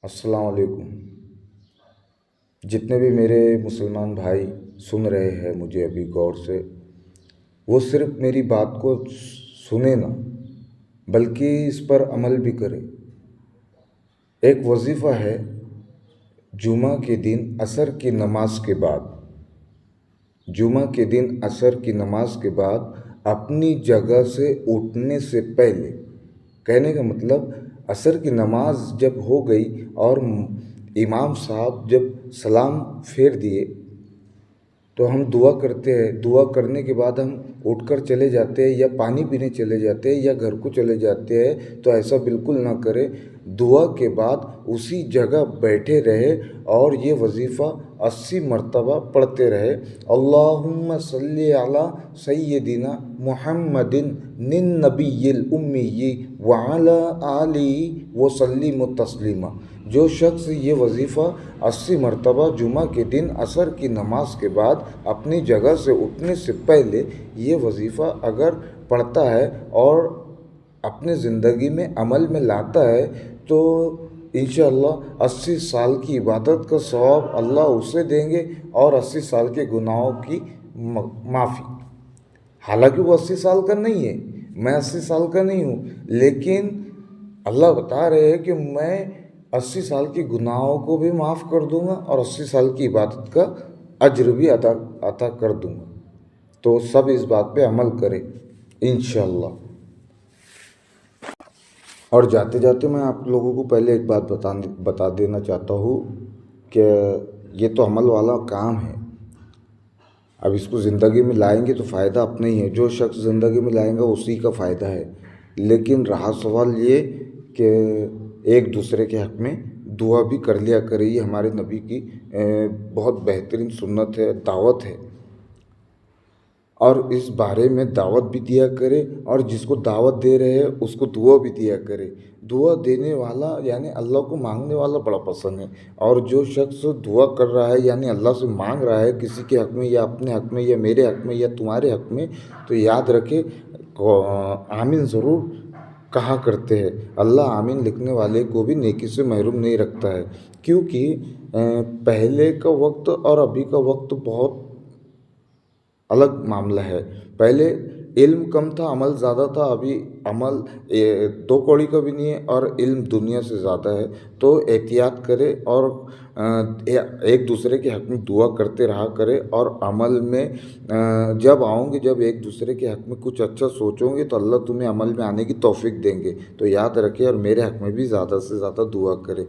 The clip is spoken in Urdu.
السلام علیکم۔ جتنے بھی میرے مسلمان بھائی سن رہے ہیں مجھے ابھی غور سے، وہ صرف میری بات کو سنے نہ بلکہ اس پر عمل بھی کرے۔ ایک وظیفہ ہے جمعہ کے دن عصر کی نماز کے بعد، جمعہ کے دن عصر کی نماز کے بعد اپنی جگہ سے اٹھنے سے پہلے، کہنے کا مطلب عصر کی نماز جب ہو گئی اور امام صاحب جب سلام پھیر دیے تو ہم دعا کرتے ہیں۔ دعا کرنے کے بعد ہم اٹھ کر چلے جاتے ہیں یا پانی پینے چلے جاتے ہیں یا گھر کو چلے جاتے ہیں، تو ایسا بالکل نہ کرے۔ دعا کے بعد اسی جگہ بیٹھے رہے اور یہ وظیفہ 80 مرتبہ پڑھتے رہے۔ اللہم صلی علی سیدنا محمد النبی الامی وعلی آلہ وسلم تسلیما۔ جو شخص یہ وظیفہ 80 مرتبہ جمعہ کے دن عصر کی نماز کے بعد اپنی جگہ سے اٹھنے سے پہلے یہ وظیفہ اگر پڑھتا ہے اور اپنے زندگی میں عمل میں لاتا ہے تو انشاءاللہ 80 سال کی عبادت کا ثواب اللہ اسے دیں گے اور 80 سال کے گناہوں کی معافی۔ حالانکہ وہ 80 سال کا نہیں ہے، میں 80 سال کا نہیں ہوں، لیکن اللہ بتا رہے ہیں کہ میں 80 سال کی گناہوں کو بھی معاف کر دوں گا اور 80 سال کی عبادت کا اجر بھی عطا کر دوں گا۔ تو سب اس بات پہ عمل کرے انشاءاللہ۔ اور جاتے جاتے میں آپ لوگوں کو پہلے ایک بات بتا دینا چاہتا ہوں کہ یہ تو عمل والا کام ہے، اب اس کو زندگی میں لائیں گے تو فائدہ اپنا ہی ہے۔ جو شخص زندگی میں لائیں گا اسی کا فائدہ ہے، لیکن رہا سوال یہ کہ ایک دوسرے کے حق میں دعا بھی کر لیا کرے۔ یہ ہمارے نبی کی بہت بہترین سنت ہے، دعوت ہے، اور اس بارے میں دعوت بھی دیا کرے، اور جس کو دعوت دے رہے ہیں اس کو دعا بھی دیا کرے۔ دعا دینے والا یعنی اللہ کو مانگنے والا بڑا پسند ہے، اور جو شخص دعا کر رہا ہے یعنی اللہ سے مانگ رہا ہے کسی کے حق میں یا اپنے حق میں یا میرے حق میں یا تمہارے حق میں، تو یاد رکھے آمین ضرور کہا کرتے ہیں۔ اللہ آمین لکھنے والے کو بھی نیکی سے محروم نہیں رکھتا ہے، کیونکہ پہلے کا وقت اور ابھی کا وقت بہت الگ معاملہ ہے۔ پہلے علم کم تھا، عمل زیادہ تھا، ابھی عمل 2 کوڑی کا بھی نہیں ہے اور علم دنیا سے زیادہ ہے۔ تو احتیاط کرے اور ایک دوسرے کے حق میں دعا کرتے رہا کرے، اور عمل میں جب آؤں گے، جب ایک دوسرے کے حق میں کچھ اچھا سوچوں گے تو اللہ تمہیں عمل میں آنے کی توفیق دیں گے۔ تو یاد رکھے اور میرے حق میں بھی زیادہ سے زیادہ دعا کرے۔